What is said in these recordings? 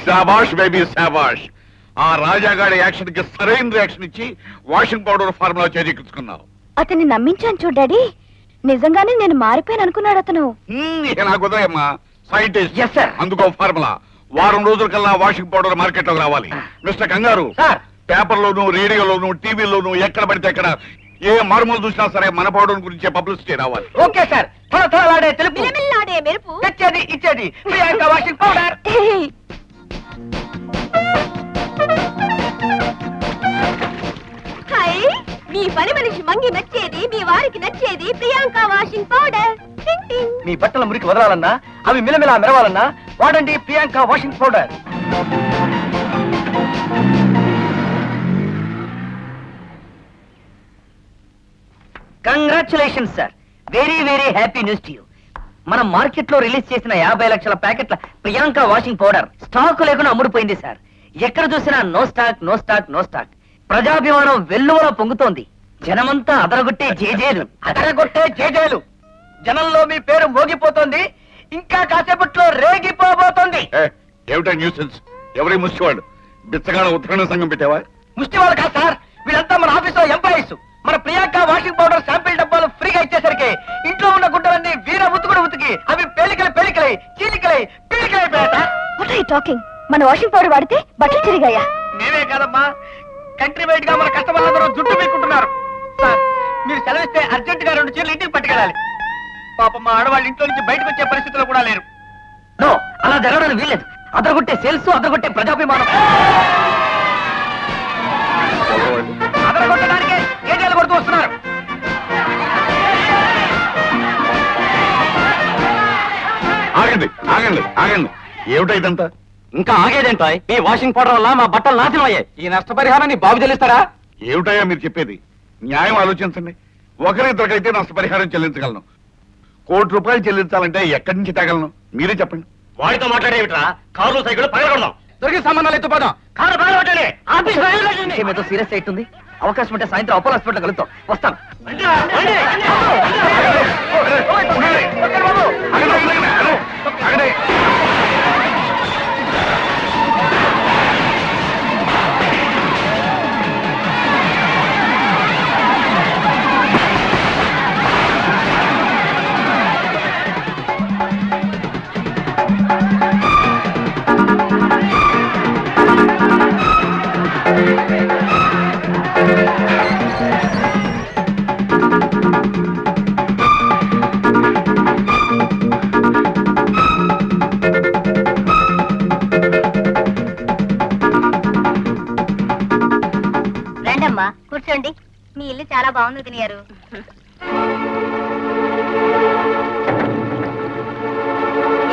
శాబాష్ baby శాబాష్. ఆ రాజాగాడి action కి సరైన రియాక్షన్ ఇచ్చి వాషింగ్ పౌడర్ ఫార్ములా చేజిక్కించుకున్నావు. అతన్ని నమ్మించాను చూడు డాడీ. నిజంగానే నేను మారిపోయాను అనుకున్నాడు అతను. నాకు ఉదయమ్మా సైంటిస్ట్. అందుకో ఫార్ములా. వారం రోజుల కల్లా వాషింగ్ పౌడర్ మార్కెట్ లోకి రావాలి. మిస్టర్ కంగారు, పేపర్లోను రేడియోలోను టీవీలోను ఎక్కడ పడితే ఎక్కడ ఏ మార్మూలు చూసినా సరే మన పౌడర్ గురించే పబ్లిసిటీ రావాలి. Okay sir. థలథలాడే తెలుపు, మిలమిల్లాడే మెరుపు, తెచ్చేది ఇచ్చేది ప్రియాంక వాషింగ్ పౌడర్. హాయ్, మీ పని మనిషి మంగి నచ్చేది, మీ వారికి నచ్చేది ప్రియాంక వాషింగ్ పౌడర్. మీ బట్టల మురికి వదలాలన్నా, అవి మిలమిలా మెరవాలన్నా వాడండి Priyanka washing powder. Congratulation sir, very very happy news to you. మనం మార్కెట్ లో రిలీజ్ చేసిన 50 లక్షల ప్యాకెట్ల ప్రియాంక వాషింగ్ పౌడర్ స్టాక్ లేకుండా అమ్ముడుపోయింది సార్. ఎక్కడ చూసినా no stock, no stock, no stock. ప్రజాభిమానం వెల్లువలో పొంగుతోంది. జనమంతా అదరగొట్టే జేజేలు, అదరగొట్టే జేజేలు. జనంలో మీ పేరు మోగిపోతోంది, ఇంకా కాసేపట్లో రేగిపోబోతోంది. ఏమిటా న్యూసెన్స్? ఎవరి ముష్టివాడు? బిచ్చగాడ ఉత్తరాయణ సంఘం పెట్టావా? ముష్టివాళ్ళు కాదు సార్, వీళ్ళంతా మన ఆఫీస్ లో ఎంప్లాయీస్. మన ప్రియాంక వాషింగ్ పౌడర్ శాంపిల్ డబ్బాలు ఫ్రీగా ఇచ్చేసరికి ఇంట్లో ఉన్న గుడ్డలన్నీ వీర ఉతుకుడు ఉతికి అవి పేలికలై చీలికలై పీలికలైపోయా. టాకింగ్ మన వాషింగ్ పౌడర్ వాడితే బట్టలు తిరిగాయా? నేనే కాదమ్మా, కంట్రీ వైడ్ గా మన కస్టమర్లందరూ జుట్టు పీక్కుంటున్నారు. సార్ మీరు సెలవిస్తే అర్జెంట్ గా 2 చీరలు ఇంటికి పట్టుకెళ్ళాలి. పాపం మా ఆడవాళ్ళు ఇంట్లో నుంచి బయటకు వచ్చే పరిస్థితిలో కూడా లేరు. నో, అలా జరగడానికి వీల్లేదు. అదరగొట్టే సేల్స్, అదరగొట్టే ప్రజాభిమానం. అదరగొట్టడానికే ఏజేలు కొడుతూ వస్తున్నారు. ఆగండి ఆగండి ఆగండి, ఏమిటా ఇదంతా? ఇంకా ఆగేదేంటో? ఈ వాషింగ్ పౌడర్ వల్ల మా బట్టలు నాశనం అయ్యాయి. ఈ నష్టపరిహారాన్ని బాబు చెల్లిస్తారా? ఏమిటయ్యా మీరు చెప్పేది? న్యాయం ఆలోచించండి. ఒకరిద్దరికైతే నష్టపరిహారం చెల్లించగలను. ₹1 కోటి చెల్లించాలంటే ఎక్కడి నుంచి తగలను? మీరే చెప్పండి. వాడితో మాట్లాడేమిట్రా? కార్లు సైకిల్ పగలగొడదాం, దొరికి సంబంధాలు ఎత్తుపోదాం, కారు పగలగొట్టండి. ఆఫీస్ ఏదో సీరియస్ అవుతుంది. అవకాశం ఉంటే సాయంత్రం అపోలో హాస్పిటల్ కలుగుతాం. వస్తాను. కూర్చోండి. మీ ఇల్లు చాలా బాగుంది తినియారు.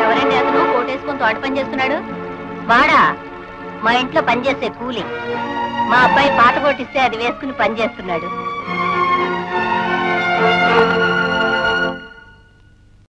ఎవరండి అతను కోటేసుకొని తోట పని చేస్తున్నాడు? వాడా? మా ఇంట్లో పనిచేసే కూలి. మా అబ్బాయి పాట కొట్టిస్తే అది వేసుకుని పని చేస్తున్నాడు.